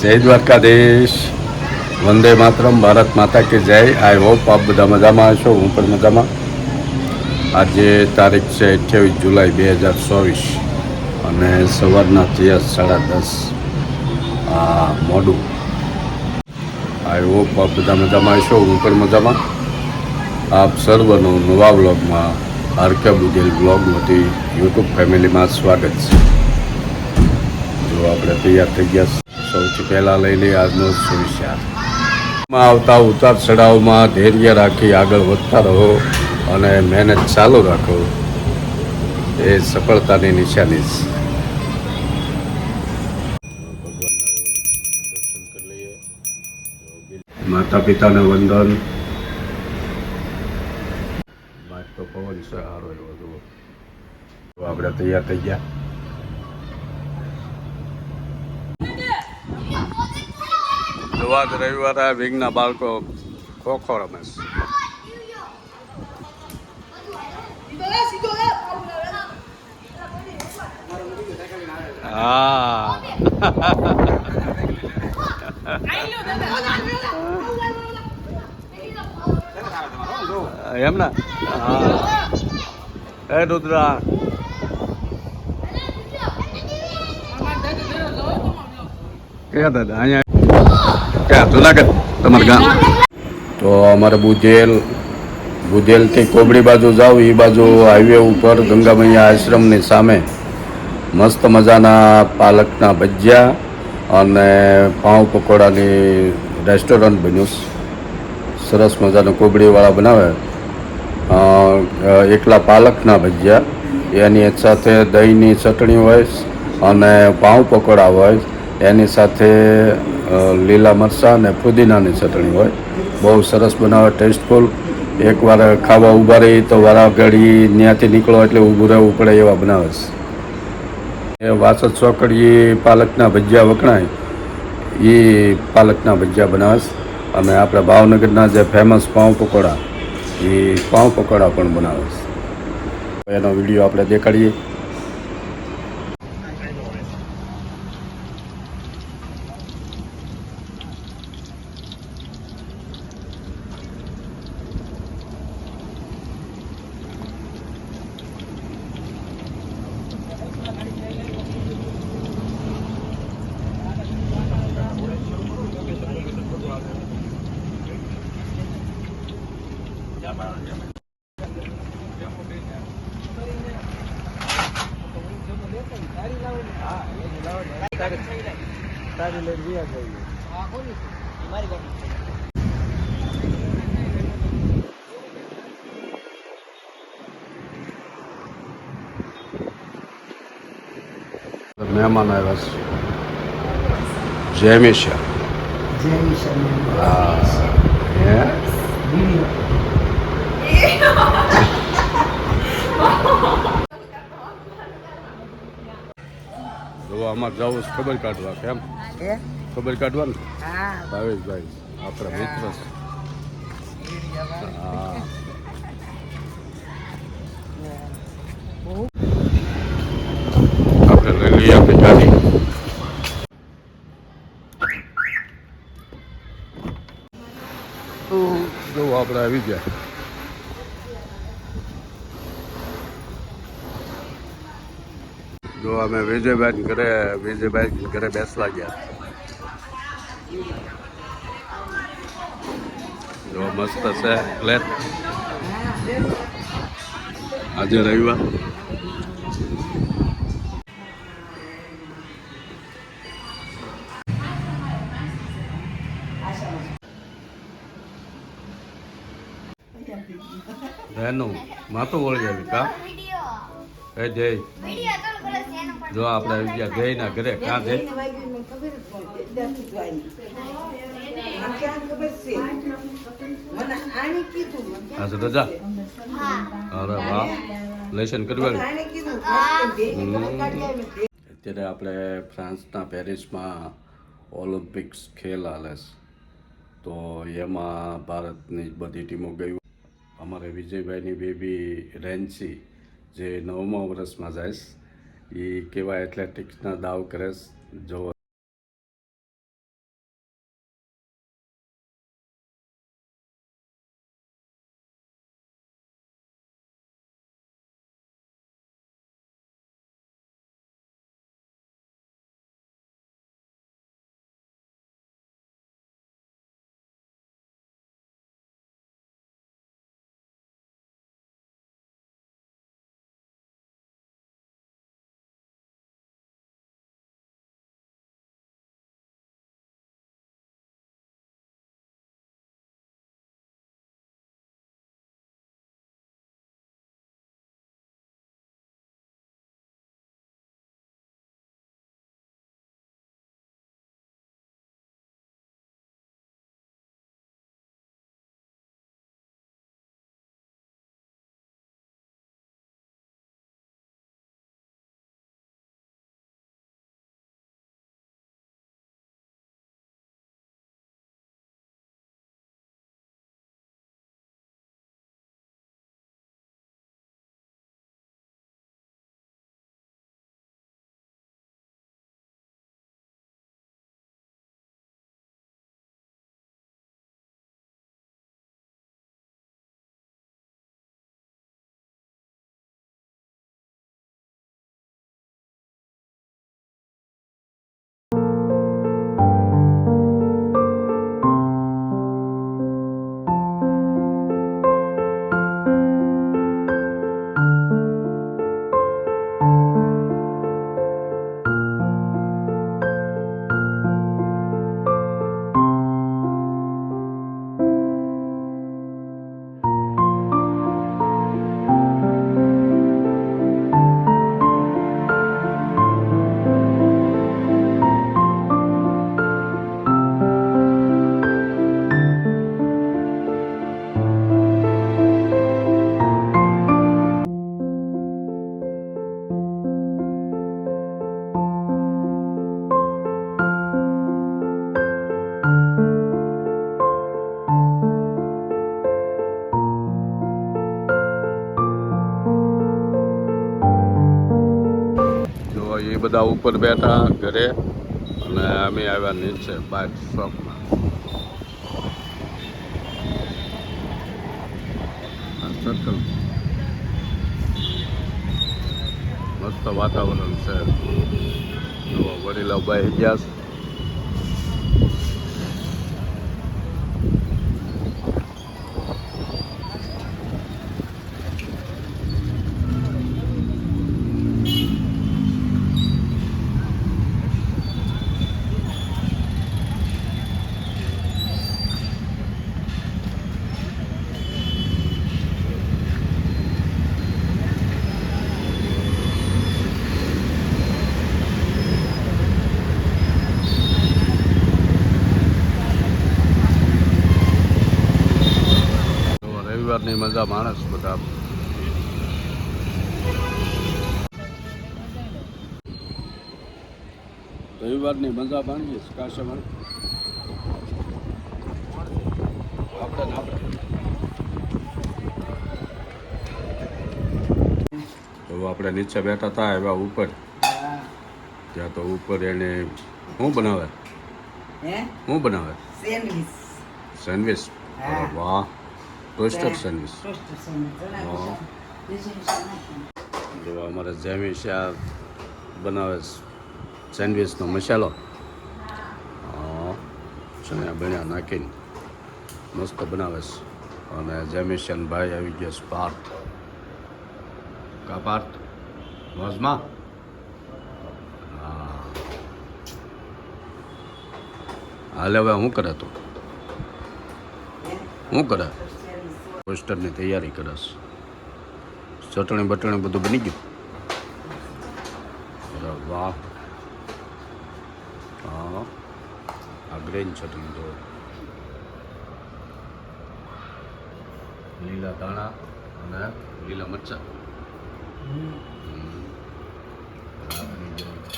જય દ્વારકાધીશ, વંદે માતરમ, ભારત માતા કે જય. આઈ હોપ આપ બધા મજામાં હશો, હું પણ મજામાં. આજે તારીખ છે 28 જુલાઈ 2024 અને સવારના 10:30 મોડું. આઈ હોપ આપ બધા મજામાં હશો, હું પણ મજામાં. આપ સર્વનું નવા બ્લોગમાં આરકે બુદેલ બ્લોગમાંથી યુટ્યુબ ફેમિલીમાં સ્વાગત છે. જો આપણે તૈયાર થઈ ગયા. સૌથી પહેલાં લઈ લઈએ આજનો સુવિચાર. આવતા ઉતાર ચઢાવમાં ધૈર્ય રાખી આગળ વધતા રહો અને મહેનત ચાલુ રાખો, એ સફળતાની નિશાની છે. દર્શન કરી લઈએ. માતા પિતાને વંદન. બાદ તો પવન છે સારો એવો. જુઓ, આપણે તૈયાર થઈ ગયા. જોવા જ રવિવારે વિંગના બાળકો ખોખો રમે છે. હા એમ ને. હા એ રુદ્રા ક્યાં દાદા? અહીંયા ક્યાં? જુનાગઢ તમારું ગામ? તો અમારે બુધેલથી કોબડી બાજુ જાવ, એ બાજુ હાઈવે ઉપર ગંગામૈયા આશ્રમની સામે મસ્ત મજાના પાલકના ભજીયા અને પાઉં પકોડાની રેસ્ટોરન્ટ બન્યું. સરસ મજાનું કોબડીવાળા બનાવે. એકલા પાલકના ભજીયા, એની સાથે દહીંની ચટણી હોય અને પાઉં પકોડા હોય, એની સાથે લીલા મરચાં અને ફુદીનાની ચટણી હોય. બહુ સરસ બનાવે, ટેસ્ટફુલ. એકવાર ખાવા ઊભા રહી તો વારા ઘડી ત્યાંથી નીકળો એટલે ઊભું રહેવું પડે એવા બનાવે છે. એ વાસદ ચોકડીએ પાલકના ભજીયા વખણાય, એ પાલકના ભજીયા બનાવે છે. અને આપણે ભાવનગરના જે ફેમસ પાઉં પકોડા, એ પાઉં પકોડા પણ બનાવે છે. એનો વિડીયો આપણે દેખાડીએ. મહેમાન આવ્યા છે. જય મિશા. હા હે જો અમારે જવું છે ખબર કાઢવા. કેમ ખબર કાઢવાનું? ભાવેશભાઈ આપણા મિત્ર છે. હા આપણે લઈ લઈએ આપણી ગાડી. જો આપણે આવી ગયા. જો અમે વિજયભાઈ ઘરે બેસવા ગયા. જો મસ્ત છે ફ્લેટ. આજે રવિવાર. એનું માથું વળી આવી કા? એ જય, જો આપણે આવી ગયા જય ના ઘરે. ક્યાં જય? આજે રજા? અરે વાહ, લેશન કરવાનું. અત્યારે આપણે ફ્રાન્સના પેરિસમાં ઓલિમ્પિક્સ ખેલ હાલે છે, તો એમાં ભારતની બધી ટીમો ગઈ. અમારે વિજયભાઈની બેબી રેન્સી, જે 9મા વર્ષમાં જાય, એ કેવા એથ્લેટિક્સના દાવ કરે. જો બધા ઉપર બેઠા ઘરે અને અમે આવ્યા નીચે બાઇક શોપમાં. સર્કલ મસ્ત વાતાવરણ છે. વડીલો ભાઈ ગયા છે. રવિવારની મજા માણસ બધા. રવિવારની મજા માણીએ કાશમાં આપણે તો આપણે નીચે બેઠા હતા એવા ઉપર. ત્યાં તો ઉપર એને શું બનાવે સેન્ડવિચ. વાહ, ટોસ્ટર સેન્ડવિચ. જો અમારે જેમી શાહ બનાવે સેન્ડવિચનો મસાલો ચણ્યા બન્યા નાખીને મસ્ત બનાવે છે. અને જેમિશન ભાઈ આવી ગયા છે પાર્થ. કા પાર્થ મોજમાં? હા, હાલે હવે શું કરે તું? શું કરે? પોસ્ટરની તૈયારી કરે છે. ચટણી બટણી બધું બની ગયું? અરે વાહ. હા, આ ગ્રીન ચટણી જો, લીલા ધાણા અને લીલા મરચાં.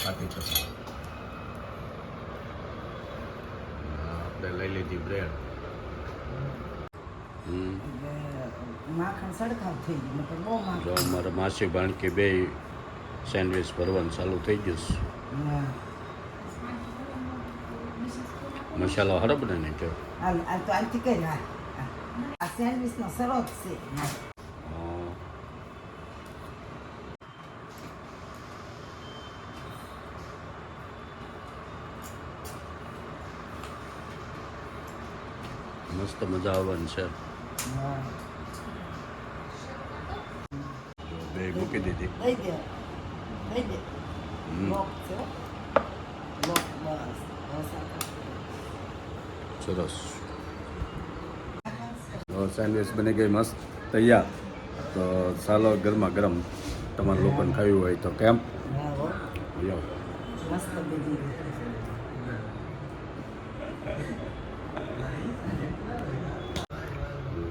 ખાટી ચટણી. આપણે લઈ લીધી બ્રેડ. માખણ સડખાવ થઈ ગયું. જો મારા માસી ભાણકી બે સેન્ડવિચ ભરવાનું ચાલુ થઈ ગયું છે. મસાલો હરબ ને નહીં તો આનથી કઈ આ સેન્ડવિચનો સરસ છે. મસ્ત મજા આવવાની છે. જો બે મૂકી દીધી. સરસ. સેન્ડવિચ બની ગઈ મસ્ત તૈયાર. તો ચાલો ગરમા ગરમ તમારા લોકોને ખાવી હોય તો કેમ લ્યો.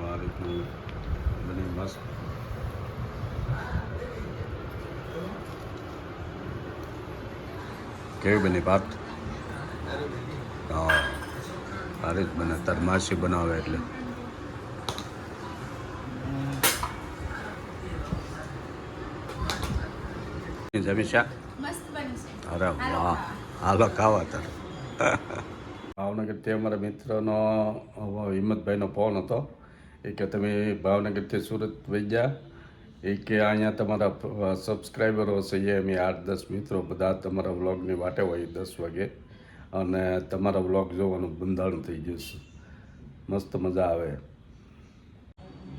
આ રીતનું બની મસ્ત. કેવી બની ભાત? હા, આ રીત બને. તાર માસી બનાવે એટલે. જમીશા અરે વાહ, હાલો ખાવા તાર. ભાવનગરથી અમારા મિત્રનો હિંમતભાઈનો ફોન હતો. એ કે તમે ભાવનગરથી સુરત વહી ગયા. એ કે અહીંયા તમારા સબસ્ક્રાઈબરો છે એ અમે 8-10 મિત્રો બધા તમારા વ્લોગની વાટે હોય 10 વાગે. અને તમારા વ્લોગ જોવાનું બંધારણ થઈ ગયું છે. મસ્ત મજા આવે.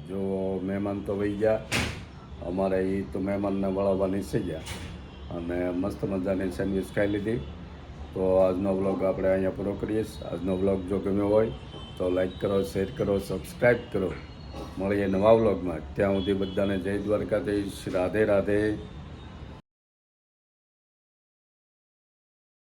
જો મહેમાન તો વહી ગયા અમારે. એ તો મહેમાનને વળાવવા નીચે ગયા અને મસ્ત મજાની સેન્ડવિચ ખાઈ લીધી. તો આજનો વ્લોગ આપણે અહીંયા પૂરો કરીએ. આજનો વ્લોગ જો ગમ્યો હોય તો લાઈક કરો, શેર કરો, સબસ્ક્રાઈબ કરો. મળીએ નવા વ્લોગમાં. ત્યાં સુધી બધાને જય દ્વારકાધીશ. રાધે રાધે.